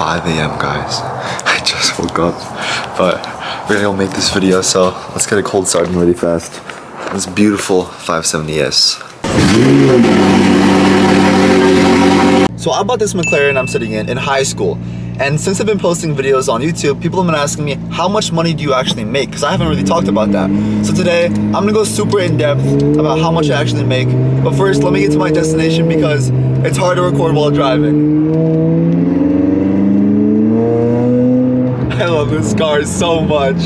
5 a.m. guys. I just woke up, but we're gonna go make this video, so let's get a cold started really fast. This beautiful 570S. So I bought this McLaren I'm sitting in high school. And since I've been posting videos on YouTube, people have been asking me, how much money do you actually make? Because I haven't really talked about that. So today, I'm gonna go super in depth about how much I actually make. But first, let me get to my destination because it's hard to record while driving. I love this car so much.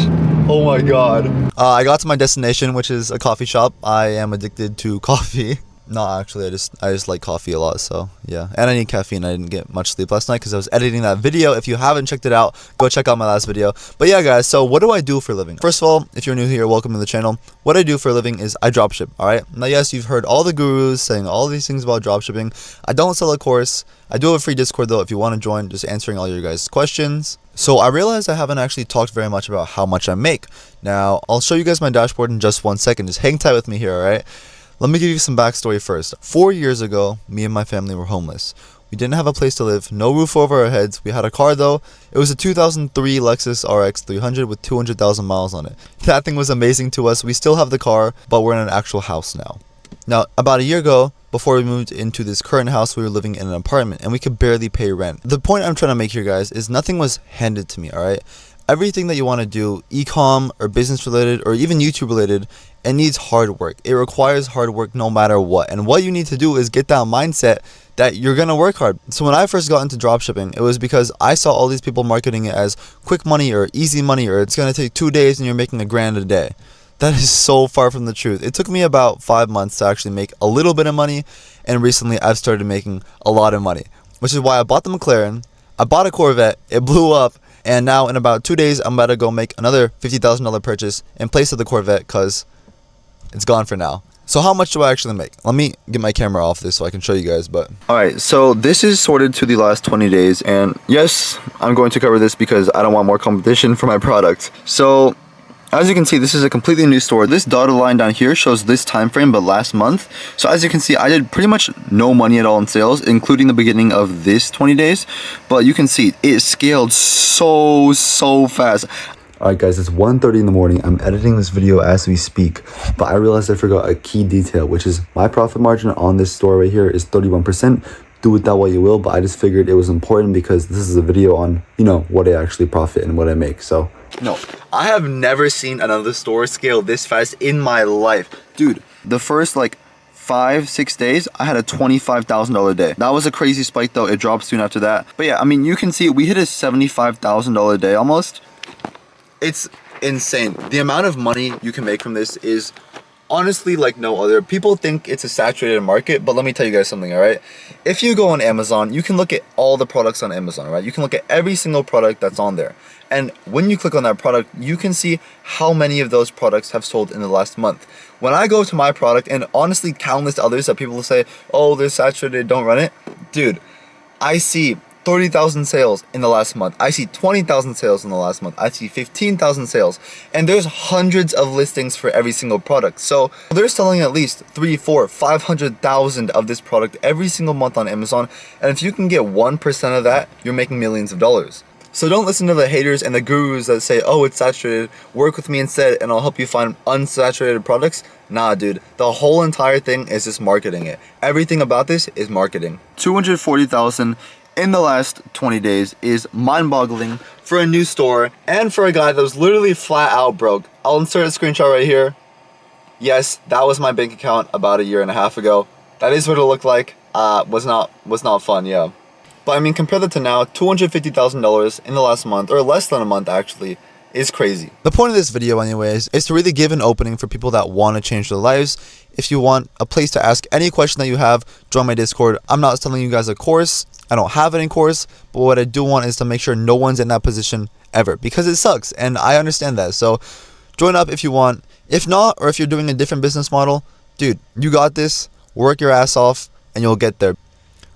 Oh my god. I got to my destination, which is a coffee shop. I am addicted to coffee. No, actually, I just like coffee a lot, so yeah. And I need caffeine. I didn't get much sleep last night because I was editing that video. If you haven't checked it out, go check out my last video. But yeah, guys, so what do I do for a living? First of all, if you're new here, welcome to the channel. What I do for a living is I dropship, alright? Now, yes, you've heard all the gurus saying all these things about dropshipping. I don't sell a course. I do have a free Discord, though, if you want to join, just answering all your guys' questions. So I realized I haven't actually talked very much about how much I make. Now, I'll show you guys my dashboard in just 1 second. Just hang tight with me here, alright? Let me give you some backstory first. 4 years ago, me and my family were homeless. We didn't have a place to live, no roof over our heads. We had a car though. It was a 2003 Lexus RX 300 with 200,000 miles on it. That thing was amazing to us. We still have the car, but we're in an actual house now. Now, about a year ago, before we moved into this current house, we were living in an apartment and we could barely pay rent. The point I'm trying to make here, guys, is nothing was handed to me, alright? Everything that you want to do, e-com or business related or even YouTube related, it needs hard work. It requires hard work no matter what. And what you need to do is get that mindset that you're going to work hard. So when I first got into dropshipping, it was because I saw all these people marketing it as quick money or easy money or it's going to take 2 days and you're making $1,000 a day. That is so far from the truth. It took me about 5 months to actually make a little bit of money. And recently I've started making a lot of money, which is why I bought the McLaren. I bought a Corvette. It blew up. And now in about 2 days, I'm about to go make another $50,000 purchase in place of the Corvette because it's gone for now. So how much do I actually make? Let me get my camera off this so I can show you guys. But alright, so this is sorted to the last 20 days. And yes, I'm going to cover this because I don't want more competition for my product. So as you can see, this is a completely new store. This dotted line down here shows this time frame, but last month. So as you can see, I did pretty much no money at all in sales, including the beginning of this 20 days. But you can see it scaled so fast. Alright guys, it's 1:30 in the morning. I'm editing this video as we speak, but I realized I forgot a key detail, which is my profit margin on this store right here is 31%. Do with that what you will, but I just figured it was important because this is a video on, you know, what I actually profit and what I make. So no, I have never seen another store scale this fast in my life. Dude, the first like 5-6 days, I had a $25,000 day. That was a crazy spike though. It dropped soon after that. But yeah, I mean, you can see we hit a $75,000 day almost. It's insane. The amount of money you can make from this is honestly like no other. People think it's a saturated market, but let me tell you guys something, alright? If you go on Amazon, you can look at all the products on Amazon, right? You can look at every single product that's on there. And when you click on that product, you can see how many of those products have sold in the last month. When I go to my product, and honestly countless others that people will say, oh, they're saturated, don't run it. Dude, I see 30,000 sales in the last month. I see 20,000 sales in the last month. I see 15,000 sales. And there's hundreds of listings for every single product. So they're selling at least 3, 4, 500,000 of this product every single month on Amazon. And if you can get 1% of that, you're making millions of dollars. So don't listen to the haters and the gurus that say, oh, it's saturated. Work with me instead and I'll help you find unsaturated products. Nah, dude. The whole entire thing is just marketing it. Everything about this is marketing. 240,000 in the last 20 days is mind-boggling for a new store and for a guy that was literally flat out broke. I'll insert a screenshot right here. Yes, that was my bank account about 1.5 years ago. That is what it looked like. Was not fun, yeah. But I mean, compare that to now, $250,000 in the last month, or less than a month actually, is crazy. The point of this video anyways is to really give an opening for people that want to change their lives. If you want a place to ask any question that you have, join my Discord. I'm not telling you guys a course. I don't have any course, but what I do want is to make sure no one's in that position ever, because it sucks and I understand that. So join up if you want. If not, or if you're doing a different business model, dude, you got this. Work your ass off and you'll get there.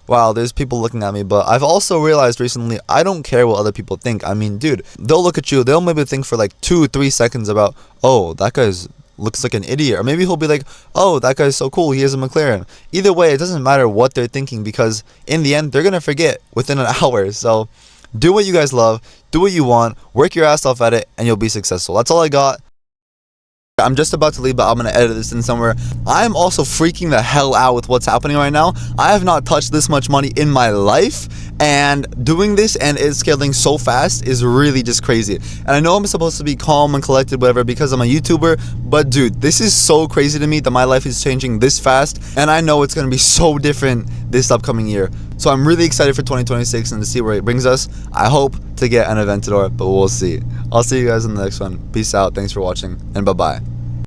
Wow, there's people looking at me, but I've also realized recently I don't care what other people think. I mean, dude, they'll look at you, they'll maybe think for like 2-3 seconds about, oh, that guy's looks like an idiot, or maybe he'll be like, oh, that guy's so cool, he has a McLaren. Either way, it doesn't matter what they're thinking, because in the end they're gonna forget within an hour. So Do what you guys love, do what you want, work your ass off at it, and you'll be successful. That's all I got. I'm just about to leave, but I'm going to edit this in somewhere. I'm also freaking the hell out with what's happening right now. I have not touched this much money in my life, and doing this and it's scaling so fast is really just crazy. And I know I'm supposed to be calm and collected, whatever, because I'm a YouTuber, but dude, this is so crazy to me that my life is changing this fast, and I know it's going to be so different this upcoming year. So I'm really excited for 2026 and to see where it brings us. I hope to get an Aventador, but we'll see. I'll see you guys in the next one. Peace out. Thanks for watching, and bye-bye.